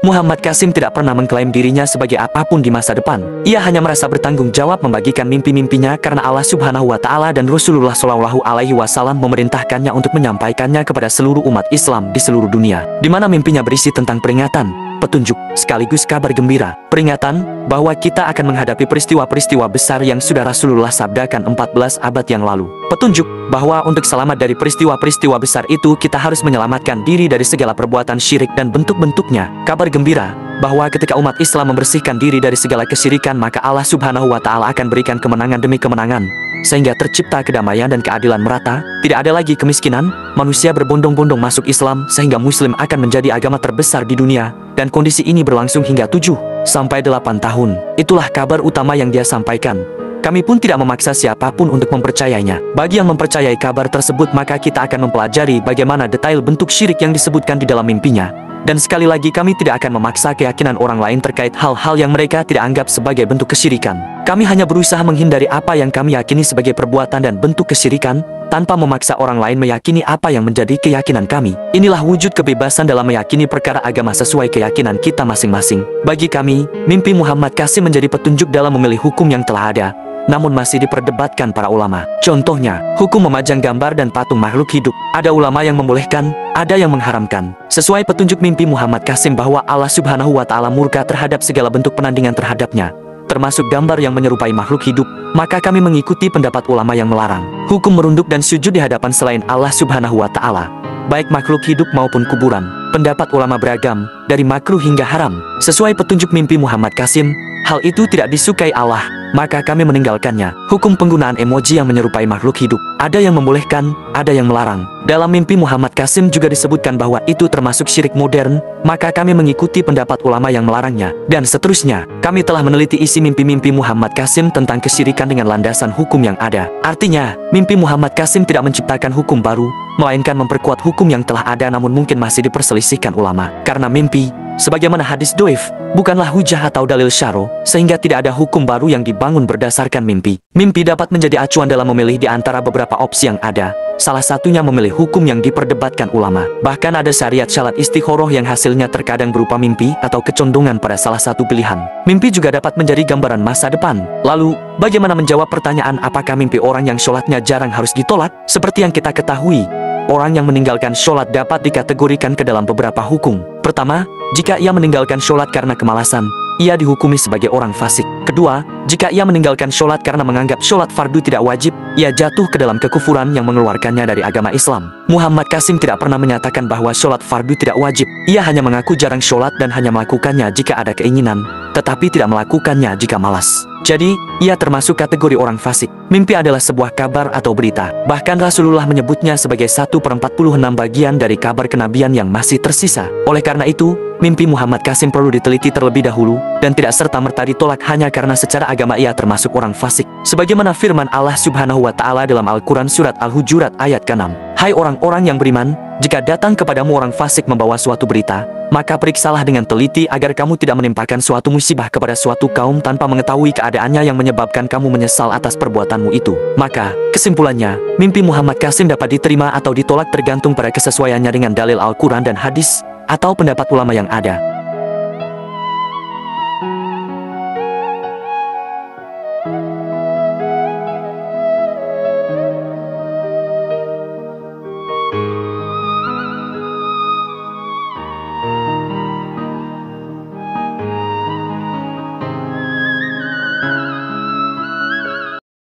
Muhammad Qasim tidak pernah mengklaim dirinya sebagai apapun di masa depan. Ia hanya merasa bertanggung jawab membagikan mimpi-mimpinya karena Allah Subhanahu wa Ta'ala dan Rasulullah Shallallahu Alaihi Wasallam memerintahkannya untuk menyampaikannya kepada seluruh umat Islam di seluruh dunia, di mana mimpinya berisi tentang peringatan, petunjuk, sekaligus kabar gembira. Peringatan bahwa kita akan menghadapi peristiwa-peristiwa besar yang sudah Rasulullah sabdakan 14 abad yang lalu. Petunjuk bahwa untuk selamat dari peristiwa-peristiwa besar itu kita harus menyelamatkan diri dari segala perbuatan syirik dan bentuk-bentuknya. Kabar gembira bahwa ketika umat Islam membersihkan diri dari segala kesyirikan, maka Allah Subhanahu wa Ta'ala akan berikan kemenangan demi kemenangan, sehingga tercipta kedamaian dan keadilan merata. Tidak ada lagi kemiskinan, manusia berbondong-bondong masuk Islam, sehingga Muslim akan menjadi agama terbesar di dunia. Dan kondisi ini berlangsung hingga 7 sampai 8 tahun. Itulah kabar utama yang dia sampaikan. Kami pun tidak memaksa siapapun untuk mempercayainya. Bagi yang mempercayai kabar tersebut, maka kita akan mempelajari bagaimana detail bentuk syirik yang disebutkan di dalam mimpinya. Dan sekali lagi, kami tidak akan memaksa keyakinan orang lain terkait hal-hal yang mereka tidak anggap sebagai bentuk kesyirikan. Kami hanya berusaha menghindari apa yang kami yakini sebagai perbuatan dan bentuk kesyirikan, tanpa memaksa orang lain meyakini apa yang menjadi keyakinan kami. Inilah wujud kebebasan dalam meyakini perkara agama sesuai keyakinan kita masing-masing. Bagi kami, mimpi Muhammad Qasim menjadi petunjuk dalam memilih hukum yang telah ada, namun masih diperdebatkan para ulama. Contohnya, hukum memajang gambar dan patung makhluk hidup. Ada ulama yang membolehkan, ada yang mengharamkan. Sesuai petunjuk mimpi Muhammad Qasim bahwa Allah Subhanahu wa Ta'ala murka terhadap segala bentuk penandingan terhadapnya, termasuk gambar yang menyerupai makhluk hidup, maka kami mengikuti pendapat ulama yang melarang hukum merunduk dan sujud di hadapan selain Allah Subhanahu wa Ta'ala, baik makhluk hidup maupun kuburan. Pendapat ulama beragam, dari makruh hingga haram. Sesuai petunjuk mimpi Muhammad Qasim, hal itu tidak disukai Allah, maka kami meninggalkannya. Hukum penggunaan emoji yang menyerupai makhluk hidup, ada yang membolehkan, ada yang melarang. Dalam mimpi Muhammad Qasim juga disebutkan bahwa itu termasuk syirik modern, maka kami mengikuti pendapat ulama yang melarangnya. Dan seterusnya, kami telah meneliti isi mimpi-mimpi Muhammad Qasim tentang kesyirikan dengan landasan hukum yang ada. Artinya, mimpi Muhammad Qasim tidak menciptakan hukum baru, melainkan memperkuat hukum yang telah ada namun mungkin masih diperselisihkan ulama. Karena mimpi, sebagaimana hadis doif, bukanlah hujah atau dalil syaro, sehingga tidak ada hukum baru yang dibangun berdasarkan mimpi. Mimpi dapat menjadi acuan dalam memilih di antara beberapa opsi yang ada. Salah satunya memilih hukum yang diperdebatkan ulama. Bahkan ada syariat syalat istikhoroh yang hasilnya terkadang berupa mimpi atau kecondongan pada salah satu pilihan. Mimpi juga dapat menjadi gambaran masa depan. Lalu, bagaimana menjawab pertanyaan apakah mimpi orang yang sholatnya jarang harus ditolak? Seperti yang kita ketahui, orang yang meninggalkan sholat dapat dikategorikan ke dalam beberapa hukum. Pertama, jika ia meninggalkan sholat karena kemalasan, ia dihukumi sebagai orang fasik. Kedua, jika ia meninggalkan sholat karena menganggap sholat fardu tidak wajib, ia jatuh ke dalam kekufuran yang mengeluarkannya dari agama Islam. Muhammad Qasim tidak pernah menyatakan bahwa sholat fardu tidak wajib. Ia hanya mengaku jarang sholat dan hanya melakukannya jika ada keinginan, tetapi tidak melakukannya jika malas. Jadi, ia termasuk kategori orang fasik. Mimpi adalah sebuah kabar atau berita. Bahkan Rasulullah menyebutnya sebagai 1/46 bagian dari kabar kenabian yang masih tersisa. Oleh karena itu, mimpi Muhammad Qasim perlu diteliti terlebih dahulu, dan tidak serta-merta ditolak hanya karena secara agama ia termasuk orang fasik. Sebagaimana firman Allah Subhanahu wa Ta'ala dalam Al-Quran Surat Al-Hujurat ayat ke-6. Hai orang-orang yang beriman, jika datang kepadamu orang fasik membawa suatu berita, maka periksalah dengan teliti agar kamu tidak menimpakan suatu musibah kepada suatu kaum tanpa mengetahui keadaannya yang menyebabkan kamu menyesal atas perbuatanmu itu. Maka, kesimpulannya, mimpi Muhammad Qasim dapat diterima atau ditolak tergantung pada kesesuaiannya dengan dalil Al-Quran dan hadis, atau pendapat ulama yang ada.